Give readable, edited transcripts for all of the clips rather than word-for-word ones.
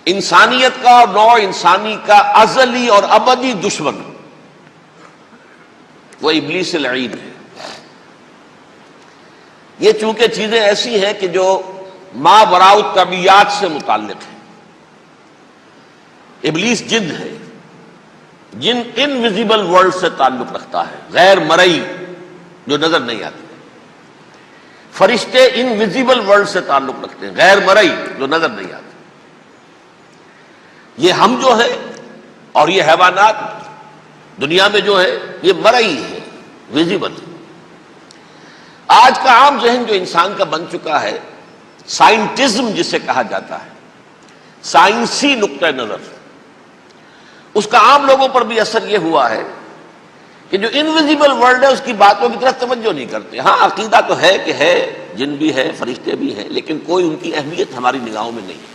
انسانیت کا اور نوع انسانی کا ازلی اور ابدی دشمن وہ ابلیس لعین ہے۔ یہ چونکہ چیزیں ایسی ہیں کہ جو ما وراء الطبیعات سے متعلق ہیں۔ ابلیس جن ہے، جن انویزیبل ورلڈ سے تعلق رکھتا ہے، غیر مرئی جو نظر نہیں آتی۔ فرشتے انویزیبل ورلڈ سے تعلق رکھتے ہیں، غیر مرئی جو نظر نہیں آتے۔ یہ ہم جو ہے اور یہ حیوانات دنیا میں جو ہے یہ مرئی ہے، ویزیبل ہے۔ آج کا عام ذہن جو انسان کا بن چکا ہے، سائنٹزم جسے کہا جاتا ہے، سائنسی نقطہ نظر، اس کا عام لوگوں پر بھی اثر یہ ہوا ہے کہ جو انویزیبل ورلڈ ہے اس کی باتوں کی طرف توجہ نہیں کرتے۔ ہاں عقیدہ تو ہے کہ ہے، جن بھی ہے، فرشتے بھی ہیں، لیکن کوئی ان کی اہمیت ہماری نگاہوں میں نہیں ہے۔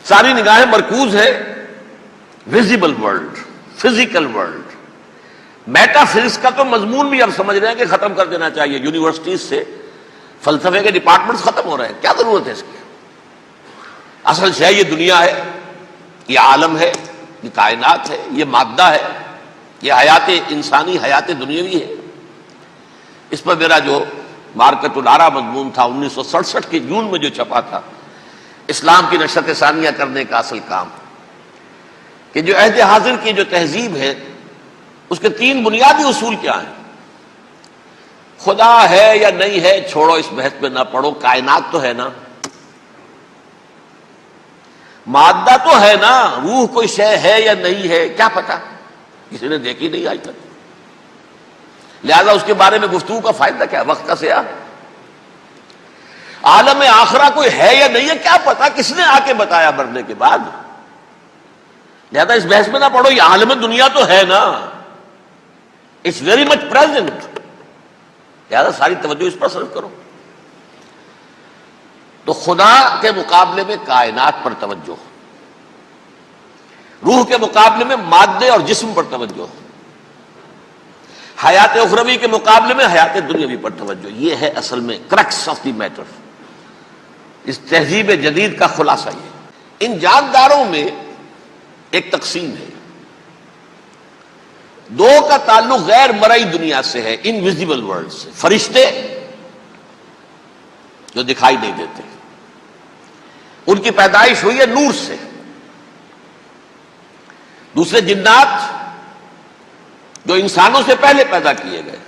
ساری نگاہیں مرکوز ہے visible world, physical world. Meta physics کا تو مضمون بھی اب سمجھ رہے ہیں کہ ختم کر دینا چاہیے، یونیورسٹیز سے فلسفے کے ڈپارٹمنٹس ختم ہو رہے ہیں، کیا ضرورت ہے اس کی؟ اصل شے یہ دنیا ہے، یہ عالم ہے، یہ کائنات ہے، یہ مادہ ہے، یہ حیات انسانی، حیات دنیاوی ہے۔ اس پر میرا جو مارکت الارا مضمون تھا 1967 کے جون میں جو چھپا تھا، اسلام کی نشرت ثانیہ کرنے کا اصل کام، کہ جو عہد حاضر کی جو تہذیب ہے اس کے 3 بنیادی اصول کیا ہیں؟ خدا ہے یا نہیں ہے چھوڑو، اس بحث پہ نہ پڑو، کائنات تو ہے نا، مادہ تو ہے نا، روح کوئی شے ہے یا نہیں ہے کیا پتا، کسی نے دیکھی نہیں آج تک، لہذا اس کے بارے میں گفتگو کا فائدہ کیا، وقت کا سیاہ۔ عالم آخرہ کوئی ہے یا نہیں ہے کیا پتا، کس نے آ کے بتایا مرنے کے بعد، لہذا اس بحث میں نہ پڑھو، یہ عالم دنیا تو ہے نا، اٹس ویری مچ پریزنٹ، لہذا ساری توجہ اس پر صرف کرو۔ تو خدا کے مقابلے میں کائنات پر توجہ، روح کے مقابلے میں مادے اور جسم پر توجہ، حیات اخروی کے مقابلے میں حیات دنیاوی پر توجہ، یہ ہے اصل میں کرکس آف دی میٹر، اس تہذیب جدید کا خلاصہ یہ۔ ان جانداروں میں ایک تقسیم ہے، 2 کا تعلق غیر مرئی دنیا سے ہے، انویزیبل ورلڈ سے، فرشتے جو دکھائی نہیں دیتے، ان کی پیدائش ہوئی ہے نور سے۔ دوسرے جنات جو انسانوں سے پہلے پیدا کیے گئے،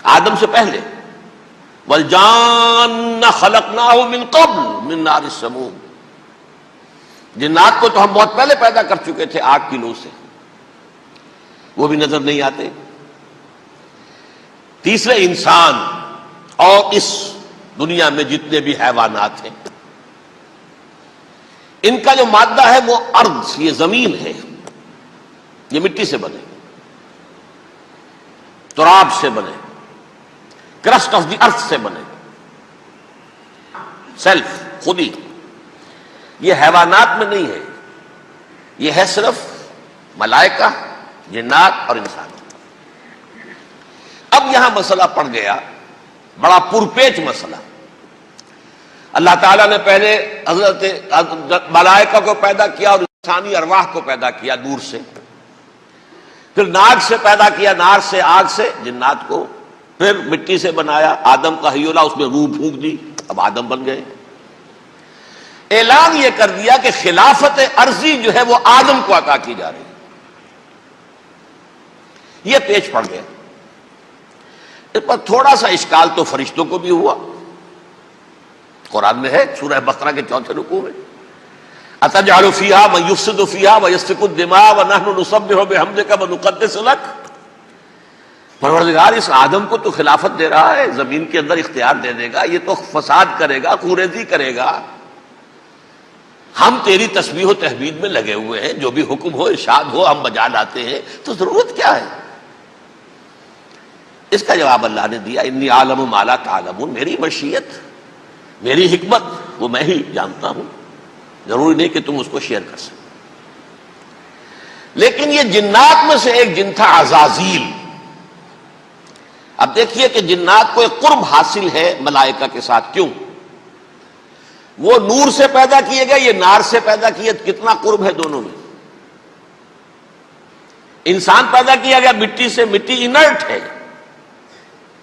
آدم سے پہلے، وَالْجَانَّ خَلَقْنَاهُ مِن قَبْلُ مِن نَارِ السَّمُومِ، جنات کو تو ہم بہت پہلے پیدا کر چکے تھے آگ کی لو سے، وہ بھی نظر نہیں آتے۔ تیسرے انسان اور اس دنیا میں جتنے بھی حیوانات ہیں، ان کا جو مادہ ہے وہ ارض، یہ زمین ہے، یہ مٹی سے بنے، تراب سے بنے، کرسٹ آف دی ارتھ سے بنے، سیلف، خودی۔ یہ حیوانات میں نہیں ہے، یہ ہے صرف ملائکہ، جنات اور انسان۔ اب یہاں مسئلہ پڑ گیا، بڑا پرپیچ مسئلہ۔ اللہ تعالیٰ نے پہلے حضرت ملائکہ کو پیدا کیا اور انسانی ارواح کو پیدا کیا نور سے، پھر ناگ سے پیدا کیا، نار سے، آگ سے جنات کو، پھر مٹی سے بنایا، آدم کا حیولہ، اس میں روح پھونک دی، اب آدم بن گئے۔ اعلان یہ کر دیا کہ خلافت ارضی جو ہے وہ آدم کو عطا کی جا رہی ہے۔ یہ پیچ پڑ گیا۔ اس پر تھوڑا سا اشکال تو فرشتوں کو بھی ہوا، قرآن میں ہے سورہ بقرہ کے 4 رکوع میں، أَتَجْعَلُ فِيهَا مَن يُفْسِدُ فِيهَا وَيَسْفِكُ الدِّمَاءَ وَنَحْنُ نُسَبِّحُ بِحَمْدِكَ وَنُقَدِّسُ لَكَ۔ پروردگار اس آدم کو تو خلافت دے رہا ہے، زمین کے اندر اختیار دے دے گا، یہ تو فساد کرے گا، کوریزی کرے گا، ہم تیری تسبیح و تحمید میں لگے ہوئے ہیں، جو بھی حکم ہو، ارشاد ہو، ہم بجا لاتے ہیں، تو ضرورت کیا ہے؟ اس کا جواب اللہ نے دیا، انی عالم ما لا تعلمون، میری مشیت، میری حکمت وہ میں ہی جانتا ہوں، ضروری نہیں کہ تم اس کو شیئر کر سکتے۔ لیکن یہ جنات میں سے ایک جن تھا عزازیل۔ اب دیکھیے کہ جنات کو ایک قرب حاصل ہے ملائکہ کے ساتھ، کیوں؟ وہ نور سے پیدا کیے گئے، یہ نار سے پیدا کیے، کتنا قرب ہے دونوں میں. انسان پیدا کیا گیا مٹی سے، مٹی انرٹ ہے،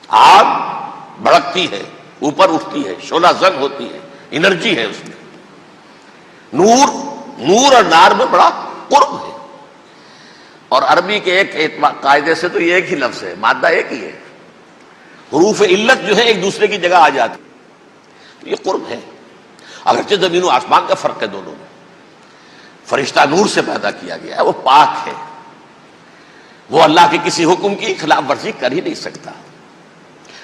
آگ بھڑکتی ہے، اوپر اٹھتی ہے، شعلہ زن ہوتی ہے، انرجی ہے اس میں. نور اور نار میں بڑا قرب ہے. اور عربی کے ایک قاعدے سے تو یہ ایک ہی لفظ ہے، مادہ ایک ہی ہے، حروف علت جو ہے ایک دوسرے کی جگہ آ جاتی، یہ قرب ہے. اگرچہ زمین و آسمان کا فرق ہے دونوں میں. فرشتہ نور سے پیدا کیا گیا ہے، وہ پاک ہے، وہ اللہ کے کسی حکم کی خلاف ورزی کر ہی نہیں سکتا.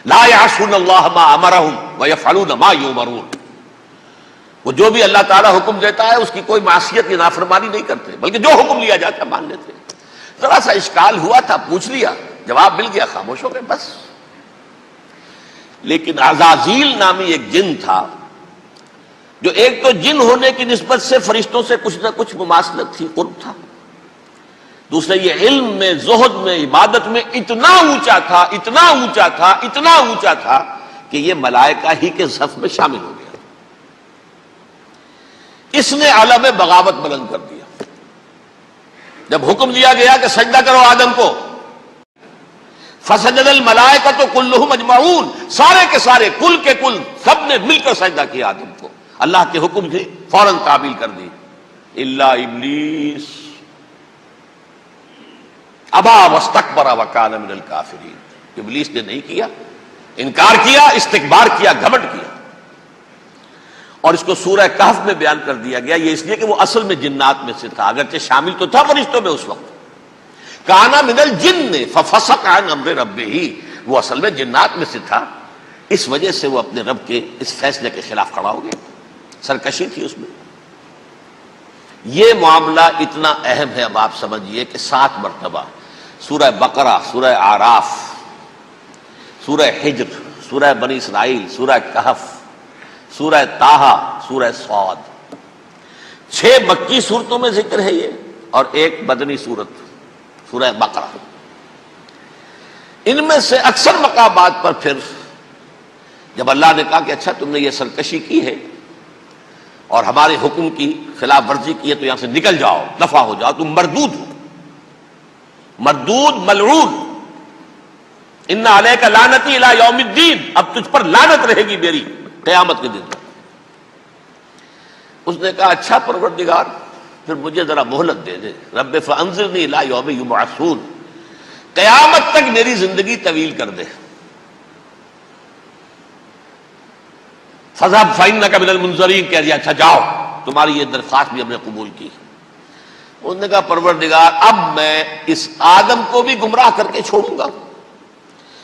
لا یعصون اللہ ما امرہم ویفعلون ما یؤمرون. وہ جو بھی اللہ تعالیٰ حکم دیتا ہے اس کی کوئی معصیت یا نافرمانی نہیں کرتے، بلکہ جو حکم لیا جاتا ہے مان لیتے. ذرا سا اشکال ہوا تھا، پوچھ لیا، جواب مل گیا، خاموش ہو گئے بس. لیکن عزازیل نامی ایک جن تھا، جو ایک تو جن ہونے کی نسبت سے فرشتوں سے کچھ نہ کچھ مماثلت تھی، قرب تھا. دوسرے یہ علم میں، زہد میں، عبادت میں اتنا اونچا تھا، اتنا اونچا تھا، اتنا اونچا تھا کہ یہ ملائکہ ہی کے صف میں شامل ہو گیا. اس نے علم بغاوت بلند کر دیا. جب حکم دیا گیا کہ سجدہ کرو آدم کو، فسجد الملائکۃ کلھم اجمعون، سارے کے سارے، کل کے کل، سب نے مل کر سجدہ کیا آدم کو. اللہ کے حکم سے فوراً تعمیل کر دی. الا ابلیس ابا واستکبر وکان من الکافرین. ابلیس نے نہیں کیا، انکار کیا، استکبار کیا، گھمنڈ کیا. اور اس کو سورہ کہف میں بیان کر دیا گیا. یہ اس لیے کہ وہ اصل میں جنات میں سے تھا، اگرچہ شامل تو تھا فرشتوں میں اس وقت. کانا من الجن ففسق عن امر ربہ، وہ اصل میں جنات میں سے تھا، اس وجہ سے وہ اپنے رب کے اس فیصلے کے خلاف کھڑا ہو گیا. سرکشی تھی اس میں. یہ معاملہ اتنا اہم ہے، اب آپ سمجھیے کہ 7 مرتبہ سورہ بقرہ، سورہ اعراف، سورہ حجر، سورہ بنی اسرائیل، سورہ کہف، سورہ طٰہٰ، سورہ صاد، 6 مکی صورتوں میں ذکر ہے یہ، اور ایک مدنی صورت سورہ بقرہ. ان میں سے اکثر مقامات پر پھر جب اللہ نے کہا کہ اچھا تم نے یہ سرکشی کی ہے اور ہمارے حکم کی خلاف ورزی کی ہے تو یہاں سے نکل جاؤ، دفع ہو جاؤ، تم مردود ہو، مردود ملعون، ان علیک لعنتی الی یوم الدین، اب تجھ پر لعنت رہے گی میری قیامت کے دن تک. اس نے کہا اچھا پروردگار پھر مجھے ذرا مہلت دے دے، رب فانظرنی الی یوم یبعثون، قیامت تک میری زندگی طویل کر دے. فذهب فإنك من المنظرین، کہہ دیا اچھا جاؤ، تمہاری یہ درخواست بھی ہم نے قبول کی. انہوں نے کہا پروردگار اب میں اس آدم کو بھی گمراہ کر کے چھوڑوں گا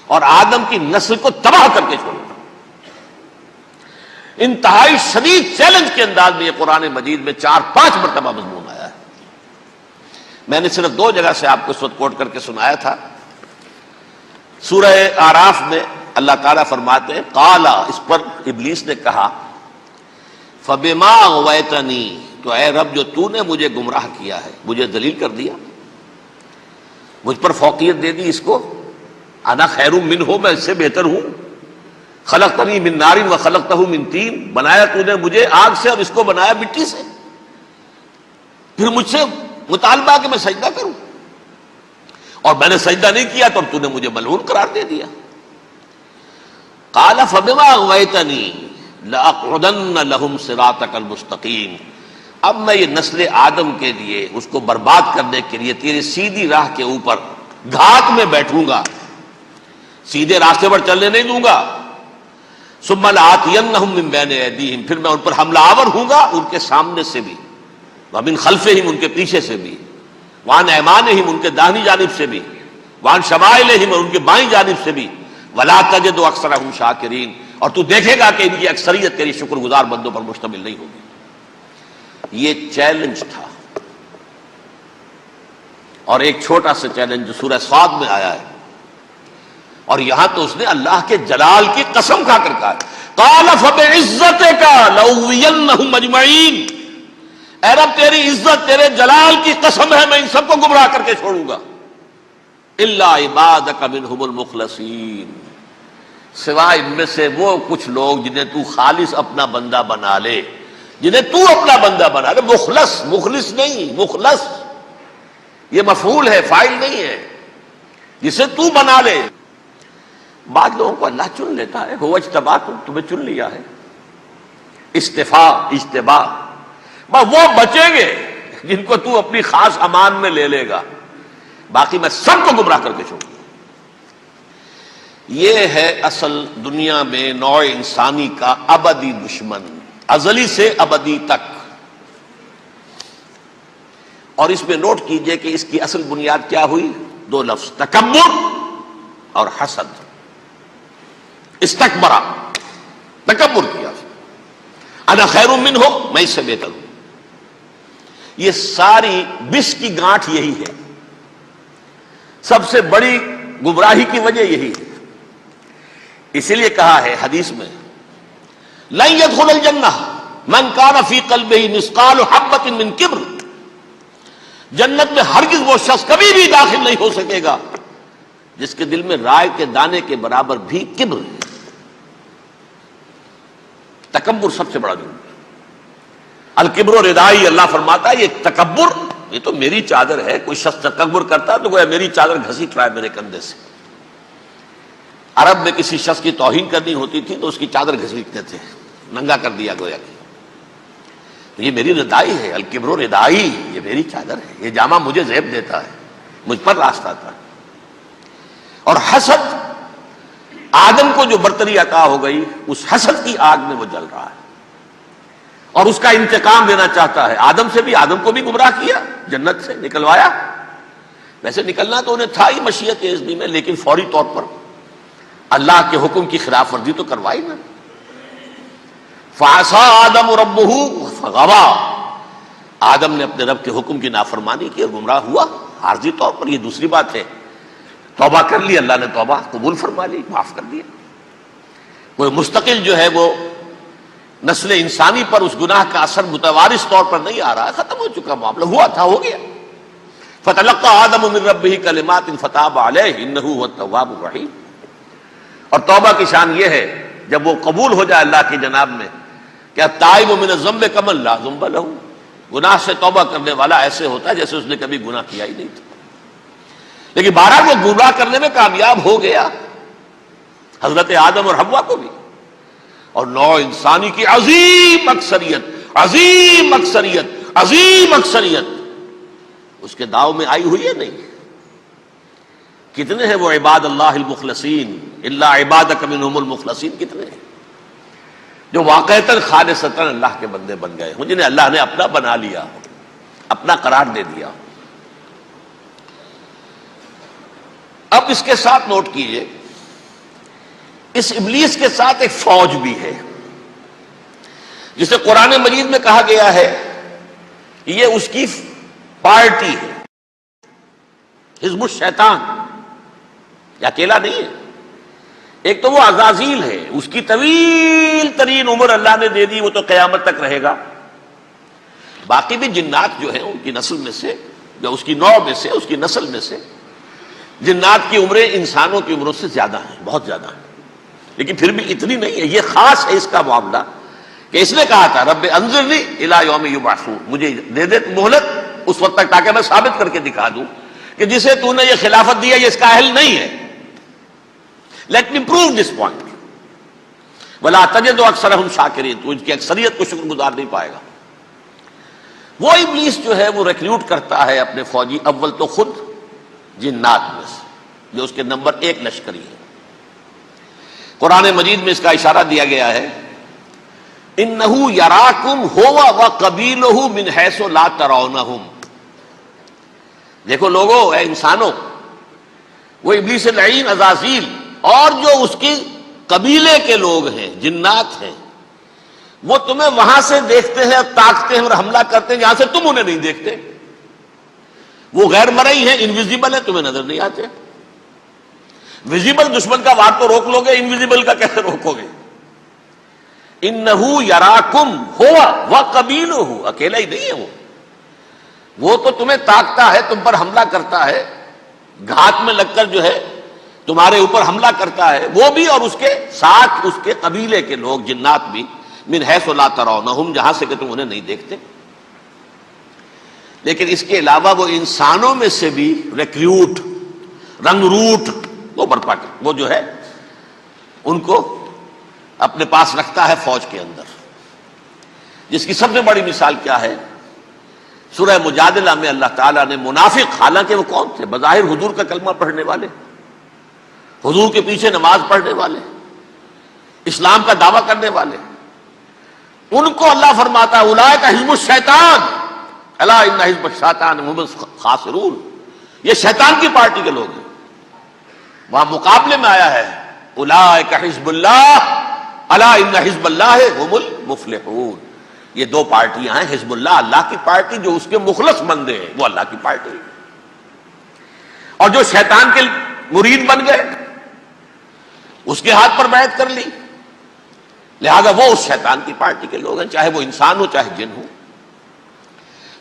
اور آدم کی نسل کو تباہ کر کے چھوڑوں گا. انتہائی شدید چیلنج کے انداز میں یہ قرآن مجید میں 4-5 مرتبہ مضمون آیا ہے. میں نے صرف 2 جگہ سے آپ کو اس وقت کوٹ کر کے سنایا تھا. سورہ اعراف میں اللہ تعالیٰ فرماتے ہیں قالا، اس پر ابلیس نے کہا فبما اغویتنی، تو اے رب جو تو نے مجھے گمراہ کیا ہے، مجھے ذلیل کر دیا، مجھ پر فوقیت دے دی، اس کو انا خیر منہ، میں اس سے بہتر ہوں، خلقتنی من نار وخلقتہ من طین، بنایا تو نے مجھے آگ سے اور اس کو بنایا مٹی سے، پھر مجھ سے مطالبہ کہ میں سجدہ کروں، اور میں نے سجدہ نہیں کیا تو اب تو نے مجھے ملعون قرار دے دیا. قال فبما اغویتنی لاقعدن لهم صراطک المستقیم، اب میں یہ نسل آدم کے لیے، اس کو برباد کرنے کے لیے تیری سیدھی راہ کے اوپر گھات میں بیٹھوں گا، سیدھے راستے پر چلنے نہیں دوں گا. ثم لآتینہم من بین ایدیہم، پھر میں ان پر حملہ آور ہوں گا، ان کے سامنے سے بھی، ومن خلفہم، ان کے پیچھے سے بھی، وعن ایمانہم، ان کے داہنی جانب سے بھی، وعن شمائلہم، اور ان کے بائیں جانب سے بھی، ولا تجد اکثرہم شاکرین، اور تو دیکھے گا کہ ان کی اکثریت تیری شکر گزار بندوں پر مشتمل نہیں ہوگی. یہ چیلنج تھا. اور ایک چھوٹا سا چیلنج جو سورہ صاد میں آیا ہے، اور یہاں تو اس نے اللہ کے جلال کی قسم کھا کر کہا قال فبعزتک لأغوینہم اجمعین، اے رب تیری عزت، تیرے جلال کی قسم ہے میں ان سب کو گمراہ کر کے چھوڑوں گا، الا عبادک منہم المخلصین، سوائے ان میں سے وہ کچھ لوگ جنہیں تو خالص اپنا بندہ بنا لے، جنہیں تو اپنا بندہ بنا لے، مخلص، مخلص نہیں، مخلص یہ مفعول ہے، فاعل نہیں ہے، جسے تو بنا لے۔ بعض لوگوں کو اللہ چن لیتا ہے، هو اجتباکم، تمہیں چن لیا ہے، استفاء، اجتباء، بس وہ بچیں گے جن کو تو اپنی خاص امان میں لے لے گا، باقی میں سب کو گمراہ کر کے چھوڑوں گا۔ یہ ہے اصل دنیا میں نوع انسانی کا ابدی دشمن، ازلی سے ابدی تک۔ اور اس میں نوٹ کیجئے کہ اس کی اصل بنیاد کیا ہوئی؟ دو لفظ، تکبر اور حسد۔ استکبرا، تکبر کیا، انا خیر منہ، میں اس سے بہتر ہوں۔ یہ ساری بس کی گانٹھ یہی ہے، سب سے بڑی گمراہی کی وجہ یہی ہے۔ اسی لیے کہا ہے حدیث میں، لن يدخل الجنہ من کان فی قلبہ مثقال حبۃ من کبر، جنت میں ہرگز وہ شخص کبھی بھی داخل نہیں ہو سکے گا جس کے دل میں رائے کے دانے کے برابر بھی کبر ہے۔ تکبر سب سے بڑا جرم ہے۔ الکبر ردائی، اللہ فرماتا ہے یہ تکبر، یہ تو میری چادر ہے۔ کوئی شخص تکبر کرتا تو گویا میری چادر گھسیٹ رہا ہے میرے کندھے سے۔ عرب میں کسی شخص کی توہین کرنی ہوتی تھی تو اس کی چادر گھسیٹتے تھے، ننگا کر دیا گویا کہ تو یہ میری ردائی ہے، الکبر ردائی، یہ میری چادر ہے، یہ جامہ مجھے زیب دیتا ہے، مجھ پر راستہ تھا۔ اور حسد، آدم کو جو برتری عطا ہو گئی، اس حسد کی آگ میں وہ جل رہا ہے اور اس کا انتقام لینا چاہتا ہے۔ آدم سے بھی، آدم کو بھی گمراہ کیا، جنت سے نکلوایا۔ ویسے نکلنا تو انہیں تھا ہی مشیت اذنی میں، لیکن فوری طور پر اللہ کے حکم کی خلاف ورزی تو کروائی نا۔ فعصى آدم ربہ فغوى، آدم نے اپنے رب کے حکم کی نافرمانی کی اور گمراہ ہوا عارضی طور پر۔ یہ دوسری بات ہے، توبہ کر لی، اللہ نے توبہ قبول فرما لی، معاف کر دیا۔ وہ مستقل جو ہے وہ نسل انسانی پر اس گناہ کا اثر متوارث طور پر نہیں آ رہا، ختم ہو چکا معاملہ، ہوا تھا ہو گیا۔ فتلقى آدم من ربہ کلمات فتاب علیہ انہ هو التواب الرحیم۔ اور توبہ کی شان یہ ہے جب وہ قبول ہو جائے اللہ کی جناب میں، کیا تائب من الذنب کمن لا ذنب لہ، گناہ سے توبہ کرنے والا ایسے ہوتا ہے جیسے اس نے کبھی گناہ کیا ہی نہیں تھا۔ لیکن بہرحال وہ گمراہ کرنے میں کامیاب ہو گیا، حضرت آدم اور حوا کو بھی۔ اور نوع انسانی کی عظیم اکثریت، عظیم اکثریت، عظیم اکثریت اس کے داؤ میں آئی ہوئی ہے نہیں۔ کتنے ہیں وہ عباد اللہ المخلصین، الا عبادک منہم المخلصین، کتنے ہیں جو واقعتاً خالصتاً اللہ کے بندے بن گئے ہوں، جنہیں اللہ نے اپنا بنا لیا، اپنا قرار دے دیا۔ اب اس کے ساتھ نوٹ کیجئے، اس ابلیس کے ساتھ ایک فوج بھی ہے جسے قرآن مجید میں کہا گیا ہے یہ اس کی پارٹی ہے، حزب الشیطان، یہ اکیلا نہیں ہے۔ ایک تو وہ عزازیل ہے، اس کی طویل ترین عمر اللہ نے دے دی، وہ تو قیامت تک رہے گا۔ باقی بھی جنات جو ہیں ان کی نسل میں سے، یا اس کی نوع میں سے، اس کی نسل میں سے، جنات کی عمریں انسانوں کی عمروں سے زیادہ ہیں، بہت زیادہ ہیں، لیکن پھر بھی اتنی نہیں ہے۔ یہ خاص ہے اس کا معاملہ کہ اس نے کہا تھا رب انظرنی الی یوم یبعثون، مجھے دے دے مہلت اس وقت تک تاکہ میں ثابت کر کے دکھا دوں کہ جسے تو نے یہ خلافت دیا یہ اس کا اہل نہیں ہے۔ Let me prove this point ولا تجد اکثرهم شاکرین، تو ان کی اکثریت کو شکر گزار نہیں پائے گا۔ وہ ابلیس جو ہے وہ ریکروٹ کرتا ہے اپنے فوجی، اول تو خود جنات میں سے جو اس کے نمبر 1 لشکری ہے۔ قرآن مجید میں اس کا اشارہ دیا گیا ہے، انہو یراکم ہوا وقبیلہ من حیث لا ترونہم۔ دیکھو لوگو، اے انسانوں، وہ ابلیس لعین عزازیل اور جو اس کی قبیلے کے لوگ ہیں، جنات ہیں، وہ تمہیں وہاں سے دیکھتے ہیں اور تاکتے ہیں اور حملہ کرتے ہیں جہاں سے تم انہیں نہیں دیکھتے۔ وہ غیر مرئی ہیں، انویزیبل ہیں، تمہیں نظر نہیں آتے۔ ویزیبل دشمن کا وار تو روک لو گے، انویزیبل کا کیسے روکو گے؟ انہو یراکم ہوا وقبیلہ، اکیلا ہی نہیں ہے وہ تو تمہیں تاکتا ہے، تم پر حملہ کرتا ہے، گھات میں لگ کر جو ہے تمہارے اوپر حملہ کرتا ہے، وہ بھی اور اس کے ساتھ اس کے قبیلے کے لوگ جنات بھی، من حیث لا ترونہم، جہاں سے کہ تم انہیں نہیں دیکھتے۔ لیکن اس کے علاوہ وہ انسانوں میں سے بھی ریکریوٹ، رنگ روٹ وہ برپا کر، وہ جو ہے ان کو اپنے پاس رکھتا ہے فوج کے اندر، جس کی سب سے بڑی مثال کیا ہے؟ سورہ مجادلہ میں اللہ تعالیٰ نے منافق، حالانکہ وہ کون تھے؟ بظاہر حضور کا کلمہ پڑھنے والے، حضور کے پیچھے نماز پڑھنے والے، اسلام کا دعویٰ کرنے والے، ان کو اللہ فرماتا ہے اولئک حزب الشیطان الا ان حزب الشیطان هم الخاسرون، یہ شیطان کی پارٹی کے لوگ ہیں۔ وہاں مقابلے میں آیا ہے اولئک حزب اللہ الا ان حزب اللہ هم المفلحون، یہ دو پارٹیاں ہیں، حزب اللہ اللہ کی پارٹی جو اس کے مخلص بندے ہیں، وہ اللہ کی پارٹی، اور جو شیطان کے مرید بن گئے اس کے ہاتھ پر بیعت کر لی، لہذا وہ اس شیطان کی پارٹی کے لوگ ہیں، چاہے وہ انسان ہو چاہے جن ہو۔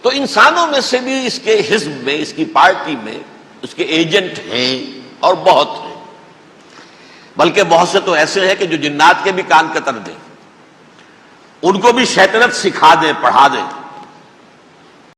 تو انسانوں میں سے بھی اس کے حزب میں، اس کی پارٹی میں اس کے ایجنٹ ہیں اور بہت ہیں، بلکہ بہت سے تو ایسے ہیں کہ جو جنات کے بھی کان کتر دیں، ان کو بھی شیطنت سکھا دیں، پڑھا دیں۔